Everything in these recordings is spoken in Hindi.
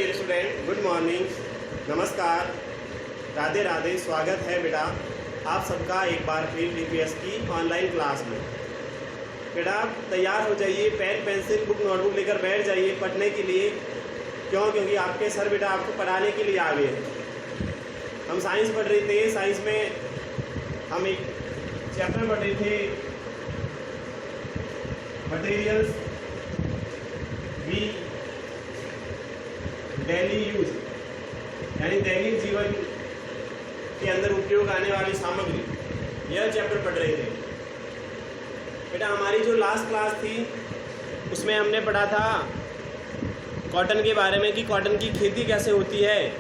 डियर स्टूडेंट, गुड मॉर्निंग, नमस्कार, राधे राधे। स्वागत है बेटा आप सबका एक बार फिर डीपीएस की ऑनलाइन क्लास में। बेटा तैयार हो जाइए, पेन पेंसिल बुक नोटबुक लेकर बैठ जाइए पढ़ने के लिए। क्योंकि आपके सर बेटा आपको पढ़ाने के लिए आ गए हैं। हम साइंस पढ़ रहे थे, साइंस में हम एक चैप्टर पढ़ रहे थे, मटेरियल्स वी डेली यूज, यानी दैनिक जीवन के अंदर उपयोग आने वाली सामग्री, यह चैप्टर पढ़ रहे थे। बेटा हमारी जो लास्ट क्लास थी उसमें हमने पढ़ा था कॉटन के बारे में कि कॉटन की खेती कैसे होती है,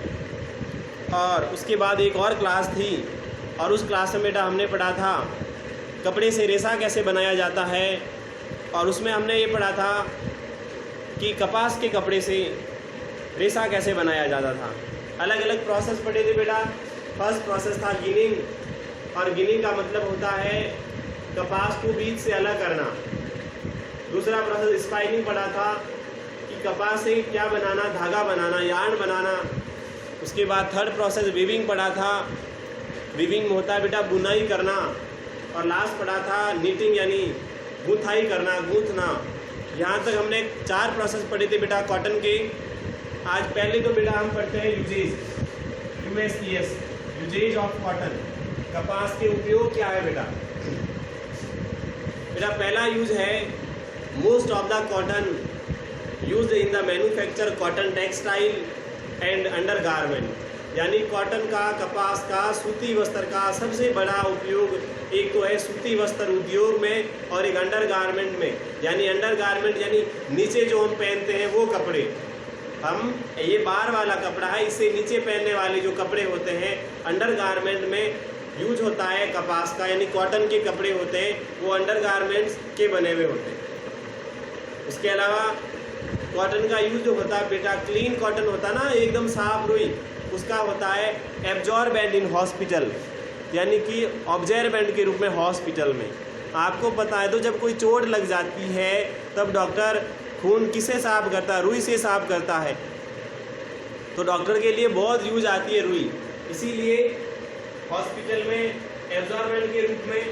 और उसके बाद एक और क्लास थी और उस क्लास में बेटा हमने पढ़ा था कपड़े से रेशा कैसे बनाया जाता है, और उसमें हमने ये पढ़ा था कि कपास के कपड़े से रेशा कैसे बनाया जाता था। अलग अलग प्रोसेस पढ़े थे बेटा। फर्स्ट प्रोसेस था गिनिंग, और गिनिंग का मतलब होता है कपास को बीज से अलग करना। दूसरा प्रोसेस स्पाइनिंग पढ़ा था कि कपास से क्या बनाना, धागा बनाना, यार्न बनाना। उसके बाद थर्ड प्रोसेस वीविंग पढ़ा था। वीविंग में होता है बेटा बुनाई करना। और लास्ट पढ़ा था नीटिंग, यानी गूंथाई करना, गूंथना। यहाँ तक हमने 4 प्रोसेस पढ़े थे बेटा कॉटन के। आज पहले तो बेटा हम पढ़ते हैं uses, USES, uses of cotton. कपास के उपयोग क्या है बेटा? बेटा पहला यूज है most of the cotton used in the manufacture cotton textile and under garment, यानी कॉटन का, कपास का, सूती वस्त्र का सबसे बड़ा उपयोग एक तो है सूती वस्त्र उद्योग में और एक अंडर गारमेंट में। यानी अंडर गारमेंट यानी नीचे जो हम पहनते हैं वो कपड़े, हम ये बार वाला कपड़ा है, इससे नीचे पहनने वाले जो कपड़े होते हैं अंडर गारमेंट में यूज होता है कपास का, यानी कॉटन के कपड़े होते हैं वो अंडर गारमेंट्स के बने हुए होते हैं। उसके अलावा कॉटन का यूज जो होता है बेटा, क्लीन कॉटन होता ना, एकदम साफ रुई, उसका होता है एब्जॉर्बेंट इन हॉस्पिटल, यानी कि ऑब्जर्वेंट के रूप में हॉस्पिटल में। आपको पता है तो जब कोई चोट लग जाती है तब डॉक्टर खून किससे साफ करता है? रुई से साफ करता है। तो डॉक्टर के लिए बहुत यूज आती है रुई, इसीलिए हॉस्पिटल में एब्जॉर्बेंट के रूप में,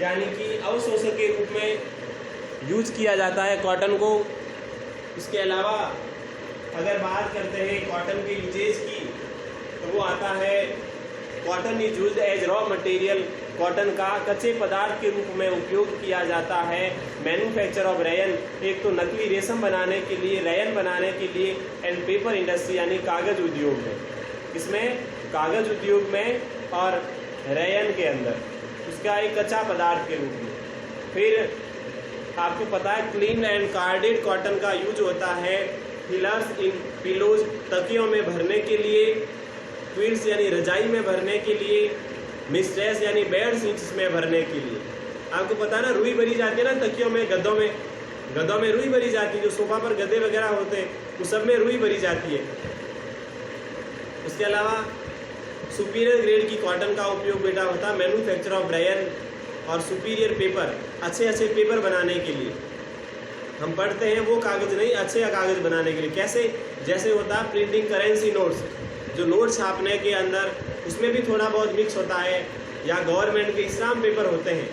यानी कि अवशोषक के रूप में यूज किया जाता है कॉटन को। इसके अलावा अगर बात करते हैं कॉटन के यूजेज की तो वो आता है cotton is used as raw material. Cotton का कच्चे पदार्थ के रूप में उपयोग किया जाता है मैन्युफैक्चर ऑफ रेयन, एक तो नकली रेशम बनाने के लिए, रेयन बनाने के लिए, एंड पेपर इंडस्ट्री यानी कागज उद्योग में। इसमें कागज उद्योग में और रेयन के अंदर उसका एक कच्चा पदार्थ के रूप में। फिर आपको पता है क्लीन एंड कार्डेड कॉटन का यूज होता है फिलर्स इन पिलोज, तकियों में भरने के लिए, क्विल्स यानी रजाई में भरने के लिए, मिस्ट्रेस यानी बेड शीट्स में भरने के लिए। आपको पता है ना रुई भरी जाती है ना तकियों में, गद्दों में रुई भरी जाती है। जो सोफा पर गद्दे वगैरह होते हैं उस सब में रुई भरी जाती है। उसके अलावा सुपीरियर ग्रेड की कॉटन का उपयोग बेटा होता है मैन्युफैक्चर ऑफ रेयन और सुपीरियर पेपर, अच्छे पेपर बनाने के लिए। हम पढ़ते हैं वो कागज नहीं, अच्छे कागज बनाने के लिए। कैसे? जैसे होता है प्रिंटिंग करेंसी नोट्स, जो नोट छापने के अंदर उसमें भी थोड़ा बहुत मिक्स होता है, या गवर्नमेंट के स्टाम्प पेपर होते हैं,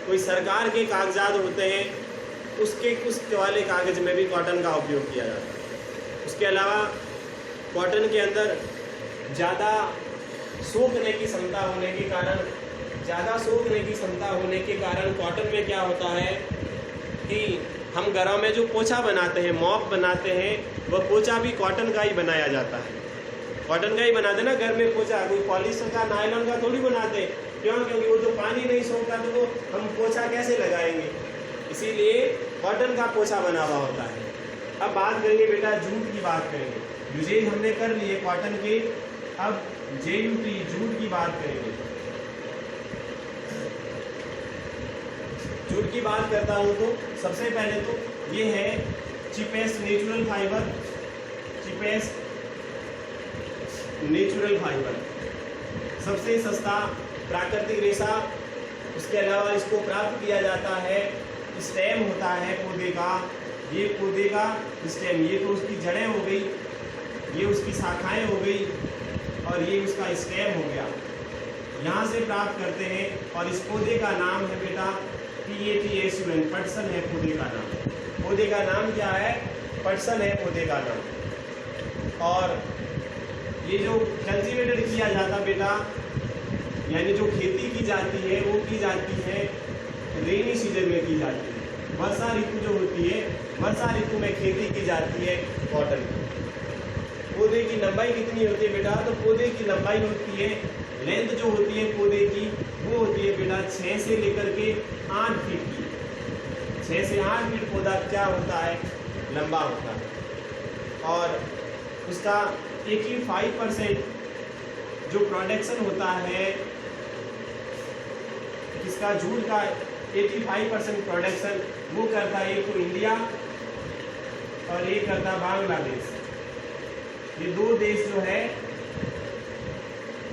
कोई सरकार के कागजात होते हैं, उसके उस वाले कागज में भी कॉटन का उपयोग किया जाता है। उसके अलावा कॉटन के अंदर ज़्यादा सोखने की क्षमता होने के कारण कॉटन में क्या होता है कि हम घरों में जो पोछा बनाते हैं, मॉप बनाते हैं, वह पोछा भी कॉटन का ही बनाया जाता है। कॉटन का ही बनाते ना घर में पोछा, कोई पॉलिस्टर का, नायलॉन का थोड़ी बनाते। क्योंकि वो तो पानी नहीं सोखता, तो वो हम पोछा कैसे लगाएंगे? इसीलिए कॉटन का पोछा बना हुआ होता है। अब बात करेंगे बेटा जूट की बात करेंगे। यूजेज हमने कर लिए कॉटन के, अब JUT जूट की बात करेंगे। जूट की बात करता हूँ तो सबसे पहले तो ये है चीपेस्ट नेचुरल फाइबर, सबसे सस्ता प्राकृतिक रेशा। उसके अलावा इसको प्राप्त किया जाता है, स्टेम होता है पौधे का, ये पौधे का स्टेम, ये तो उसकी जड़ें हो गई। ये उसकी शाखाएं हो गई और ये उसका स्टेम हो गया। यहाँ से प्राप्त करते हैं और इस पौधे का नाम है बेटा PATSUN, पटसन है पौधे का नाम। पौधे का नाम क्या है? पटसन है पौधे का नाम। और ये जो कल्टीवेटेड किया जाता बेटा, यानी जो खेती की जाती है वो की जाती है रेनी सीजन में की जाती है। वर्षा ऋतु जो होती है, वर्षा ऋतु में खेती की जाती है कॉटन की। पौधे की लंबाई कितनी होती है बेटा? तो पौधे की लंबाई होती है, लेंथ जो होती है पौधे की वो होती है बेटा 6 से लेकर के 8 फीट की। 6 से 8 फीट पौधा क्या होता है? लंबा होता है। और उसका 85% जो प्रोडक्शन होता है, इसका जूट का 85% प्रोडक्शन वो करता है एक तो इंडिया और एक करता है बांग्लादेश। ये दो देश जो है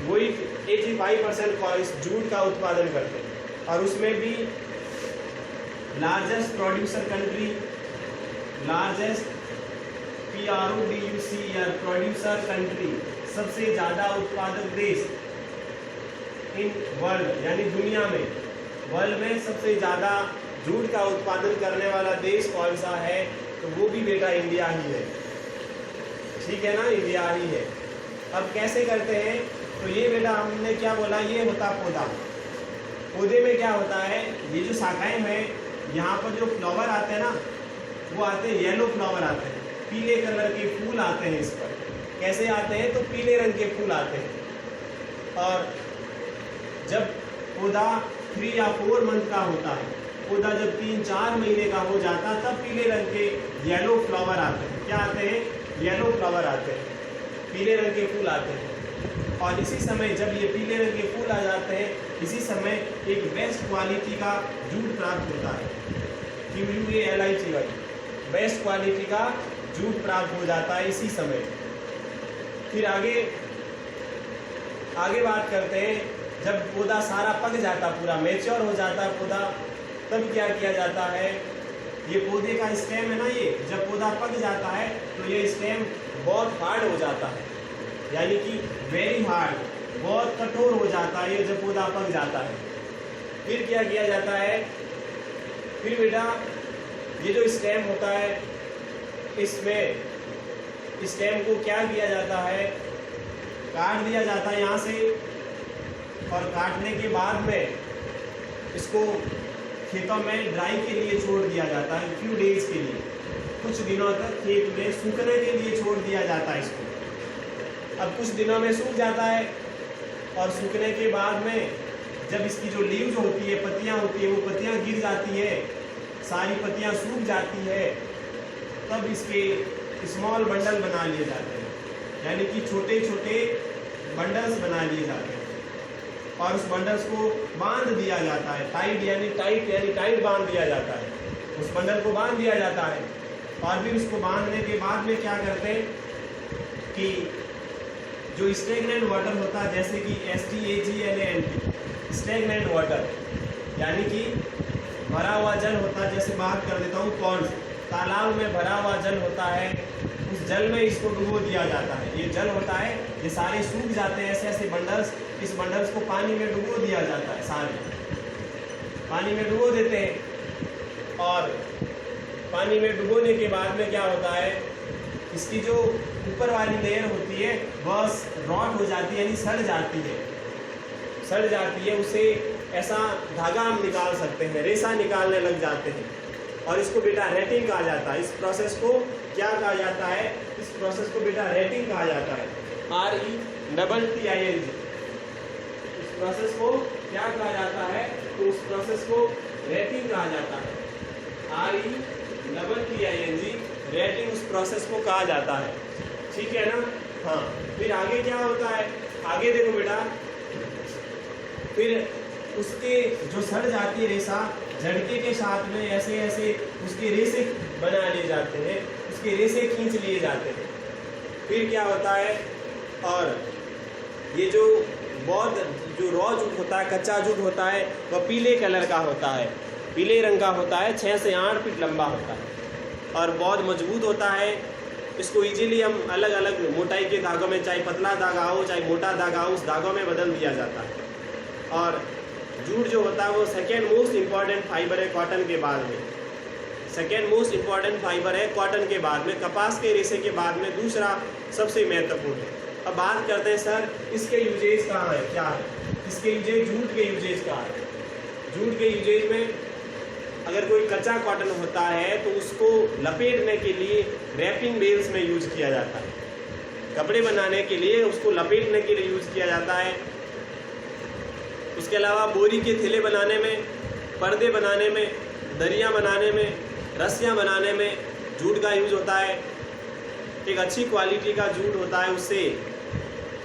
वही 85% जूट का उत्पादन करते हैं। और उसमें भी largest producer country, largest PRODUCER producer country, सबसे ज़्यादा उत्पादक देश इन वर्ल्ड, यानी दुनिया में, वर्ल्ड में सबसे ज़्यादा जूट का उत्पादन करने वाला देश कौन सा है? तो वो भी बेटा इंडिया ही है। ठीक है ना, इंडिया ही है। अब कैसे करते हैं? तो ये बेटा हमने क्या बोला, ये होता पौधा। पौधे में क्या होता है? ये जो शाखाएं हैं, यहाँ पर जो फ्लावर आते हैं ना, वो आते हैं येलो फ्लावर आते हैं, पीले कलर के फूल आते हैं इस पर। कैसे आते हैं? तो पीले रंग के फूल आते हैं। और जब पौधा 3 या 4 मंथ का होता है, पौधा जब 3-4 महीने का हो जाता, तब पीले रंग के येलो फ्लावर आते हैं। क्या आते हैं? येलो फ्लावर आते हैं, पीले रंग के फूल आते हैं। और इसी समय जब ये पीले रंग के फूल आ जाते हैं, इसी समय एक बेस्ट क्वालिटी का जूट प्राप्त होता है, QUALITY, बेस्ट क्वालिटी का जूट प्राप्त हो जाता है इसी समय। फिर आगे बात करते हैं, जब पौधा सारा पक जाता, पूरा मैच्योर हो जाता है पौधा, तब क्या किया जाता है? ये पौधे का स्टेम है ना, ये जब पौधा पक जाता है तो ये स्टेम बहुत हार्ड हो जाता है, यानी कि वेरी हार्ड, बहुत कठोर हो जाता है ये जब पौधा पक जाता है। फिर क्या किया जाता है? फिर बेटा ये जो स्टेम होता है, इसमें स्टेम को क्या किया जाता है? काट दिया जाता है यहाँ से। और काटने के बाद में इसको खेतों में ड्राई के लिए छोड़ दिया जाता है, फ्यू डेज के लिए, कुछ दिनों तक खेत में सूखने के लिए छोड़ दिया जाता है इसको। अब कुछ दिनों में सूख जाता है और सूखने के बाद में जब इसकी जो लीव्स होती है, पत्तियां होती है, वो पत्तियां गिर जाती है, सारी पत्तियां सूख जाती है, तब इसके स्मॉल बंडल बना लिए जाते हैं, यानी कि छोटे छोटे बंडल्स बना लिए जाते हैं। और उस बंडल्स को बांध दिया जाता है, टाइट बांध दिया जाता है, उस बंडल को बांध दिया जाता है। और फिर उसको बांधने के बाद में क्या करते हैं कि जो स्टेगनेंट वाटर होता है, जैसे कि STAGNANT, स्टेगनेंट वाटर, यानी कि भरा हुआ जल होता है, जैसे बात कर देता हूँ पॉन्ड, तालाब में भरा हुआ जल होता है, उस जल में इसको डुबो दिया जाता है। ये जल होता है, ये सारे सूख जाते हैं ऐसे ऐसे बंडल्स, इस बंडल्स को पानी में डुबो दिया जाता है, सारे पानी में डुबो देते हैं। और पानी में डुबोने के बाद में क्या होता है, इसकी जो ऊपर वाली लेयर होती है वह रॉट हो जाती है, यानी सड़ जाती है, उसे ऐसा धागा हम निकाल सकते हैं, रेशा निकालने लग जाते हैं। और इसको बेटा रेटिंग कहा जाता है। इस प्रोसेस को क्या कहा जाता है? इस प्रोसेस को बेटा रेटिंग कहा जाता है, RETTING। इस प्रोसेस को क्या कहा जाता है? तो उस प्रोसेस को रेटिंग कहा जाता है, RETTING, रेटिंग उस प्रोसेस को कहा जाता है। ठीक है ना? हाँ। फिर आगे क्या होता है? आगे देखो बेटा, फिर उसके जो सड़ जाती है रेशा, झटके के साथ में ऐसे ऐसे उसके रेशे बना लिए जाते हैं, उसके रेशे खींच लिए जाते हैं। फिर क्या होता है? और ये जो रॉ जूट होता है, कच्चा जूट होता है, वह पीले कलर का होता है, पीले रंग का होता है, 6 से 8 फीट लंबा होता है और बहुत मजबूत होता है। इसको इजीली हम अलग अलग मोटाई के धागों में, चाहे पतला धागा हो चाहे मोटा धागा हो, उस धागों में बदल दिया जाता है। और जूट जो होता है वो सेकेंड मोस्ट इम्पॉर्टेंट फाइबर है कॉटन के बाद में। सेकेंड मोस्ट इम्पॉर्टेंट फाइबर है कॉटन के बाद में, कपास के रेशे के बाद में दूसरा सबसे महत्वपूर्ण है। अब बात करते हैं सर इसके यूजेज कहाँ है, क्या है इसके यूजेज, जूट के यूजेज कहाँ है। जूट के यूजेज में अगर कोई कच्चा कॉटन होता है तो उसको लपेटने के लिए रैपिंग बेल्स में यूज किया जाता है। कपड़े बनाने के लिए उसको लपेटने के लिए यूज किया जाता है। उसके अलावा बोरी के थैले बनाने में, पर्दे बनाने में, दरियाँ बनाने में, रस्सियाँ बनाने में जूट का यूज होता है। एक अच्छी क्वालिटी का जूट होता है, उससे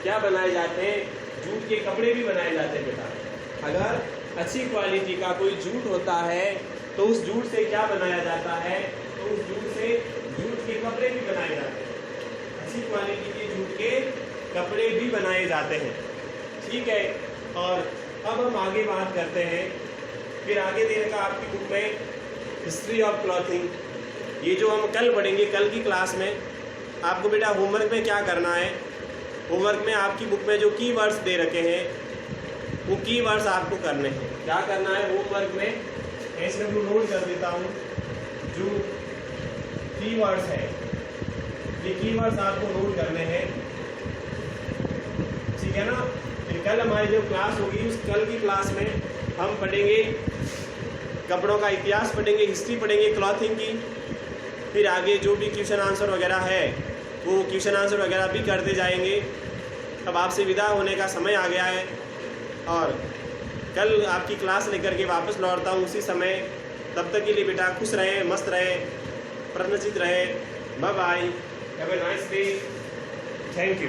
क्या बनाए जाते हैं, जूट के कपड़े भी बनाए जाते हैं बेटा। अगर अच्छी क्वालिटी का कोई जूट होता है तो उस जूट से क्या बनाया जाता है, तो उस जूट से जूट के कपड़े भी बनाए जाते हैं। अच्छी क्वालिटी के जूट के कपड़े भी बनाए जाते हैं, ठीक है। और अब हम आगे बात करते हैं, फिर आगे देखेगा आपकी बुक में हिस्ट्री ऑफ क्लॉथिंग। ये जो हम कल पढ़ेंगे, कल की क्लास में आपको बेटा होमवर्क में क्या करना है, होमवर्क में आपकी बुक में जो कीवर्ड्स दे रखे हैं वो कीवर्ड्स आपको करने हैं। क्या करना है होमवर्क में, ऐसे मैं नोट कर देता हूँ, जो कीवर्ड्स है ये कीवर्ड्स आपको नोट करने हैं, ठीक है ना। फिर कल हमारी जो क्लास होगी उस कल की क्लास में हम पढ़ेंगे कपड़ों का इतिहास, पढ़ेंगे हिस्ट्री, पढ़ेंगे क्लॉथिंग की। फिर आगे जो भी क्वेश्चन आंसर वगैरह है वो क्वेश्चन आंसर वगैरह भी करते जाएंगे। अब आपसे विदा होने का समय आ गया है और कल आपकी क्लास लेकर के वापस लौटता हूँ उसी समय। तब तक के लिए बेटा खुश रहें, मस्त रहें, प्रश्नचित रहें। Bye bye, have a nice day, thank you.